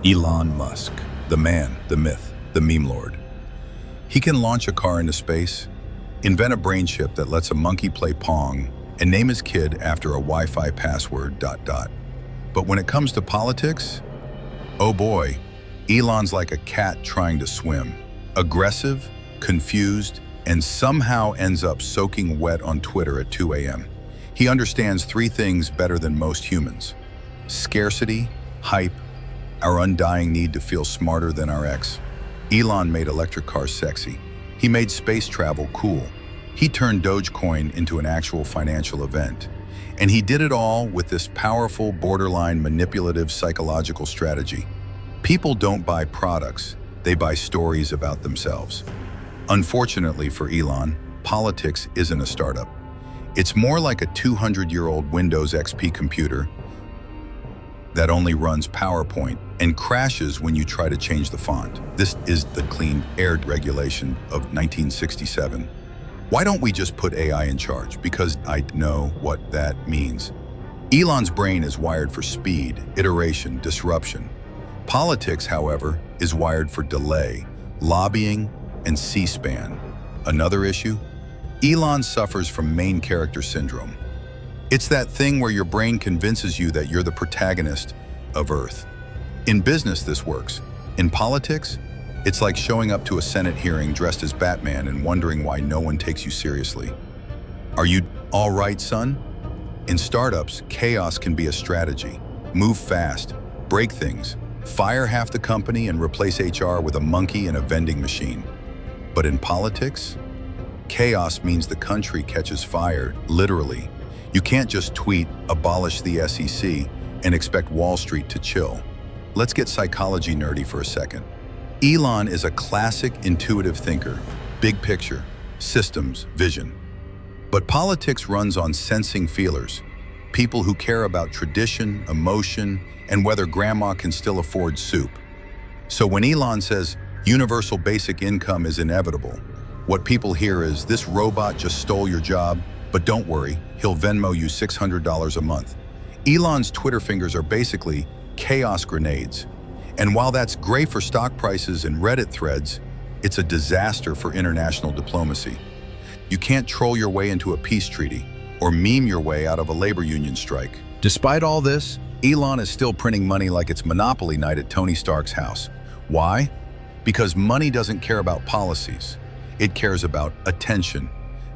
Elon Musk, the man, the myth, the meme lord. He can launch a car into space, invent a brain chip that lets a monkey play Pong, and name his kid after a Wi-Fi password ... But when it comes to politics, oh boy, Elon's like a cat trying to swim. Aggressive, confused, and somehow ends up soaking wet on Twitter at 2 a.m. He understands three things better than most humans: scarcity, hype, our undying need to feel smarter than our ex. Elon made electric cars sexy. He made space travel cool. He turned Dogecoin into an actual financial event. And he did it all with this powerful, borderline manipulative psychological strategy. People don't buy products, they buy stories about themselves. Unfortunately for Elon, politics isn't a startup. It's more like a 200-year-old Windows XP computer that only runs PowerPoint and crashes when you try to change the font. This is the clean air regulation of 1967. Why don't we just put AI in charge? Because I know what that means. Elon's brain is wired for speed, iteration, disruption. Politics, however, is wired for delay, lobbying, and C-SPAN. Another issue? Elon suffers from main character syndrome. It's that thing where your brain convinces you that you're the protagonist of Earth. In business, this works. In politics, it's like showing up to a Senate hearing dressed as Batman and wondering why no one takes you seriously. Are you all right, son? In startups, chaos can be a strategy. Move fast, break things, fire half the company and replace HR with a monkey and a vending machine. But in politics, chaos means the country catches fire, literally. You can't just tweet, "Abolish the SEC," and expect Wall Street to chill. Let's get psychology nerdy for a second. Elon is a classic intuitive thinker, big picture, systems, vision. But politics runs on sensing feelers, people who care about tradition, emotion, and whether grandma can still afford soup. So when Elon says universal basic income is inevitable, what people hear is, this robot just stole your job, but don't worry, he'll Venmo you $600 a month. Elon's Twitter fingers are basically chaos grenades. And while that's great for stock prices and Reddit threads, it's a disaster for international diplomacy. You can't troll your way into a peace treaty or meme your way out of a labor union strike. Despite all this, Elon is still printing money like it's Monopoly night at Tony Stark's house. Why? Because money doesn't care about policies. It cares about attention.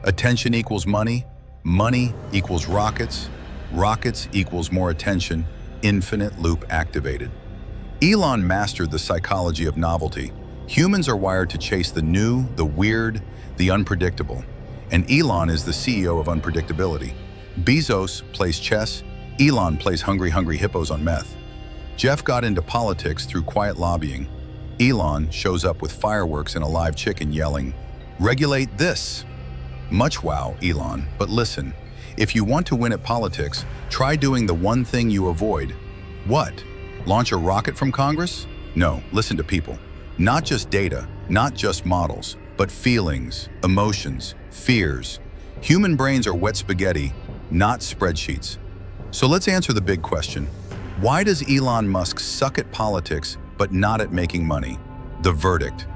Attention equals money. Money equals rockets. Rockets equals more attention. Infinite loop activated. Elon mastered the psychology of novelty. Humans are wired to chase the new, the weird, the unpredictable. And Elon is the CEO of unpredictability. Bezos plays chess. Elon plays hungry hippos on meth. Jeff got into politics through quiet lobbying. Elon shows up with fireworks and a live chicken yelling, "Regulate this." Much wow, Elon, but listen, if you want to win at politics, try doing the one thing you avoid. What? Launch a rocket from Congress? No, listen to people. Not just data, not just models, but feelings, emotions, fears. Human brains are wet spaghetti, not spreadsheets. So let's answer the big question. Why does Elon Musk suck at politics but not at making money? The verdict.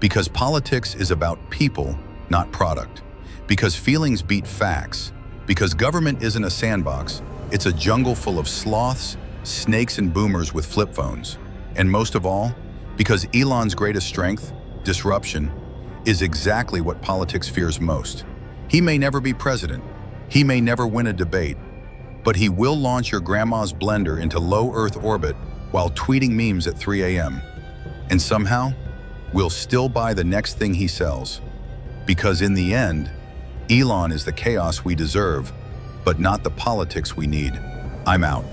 Because politics is about people, not product. Because feelings beat facts. Because government isn't a sandbox, it's a jungle full of sloths, snakes and boomers with flip phones. And most of all, because Elon's greatest strength, disruption, is exactly what politics fears most. He may never be president, he may never win a debate, but he will launch your grandma's blender into low Earth orbit while tweeting memes at 3 a.m. And somehow, we'll still buy the next thing he sells. Because in the end, Elon is the chaos we deserve, but not the politics we need. I'm out.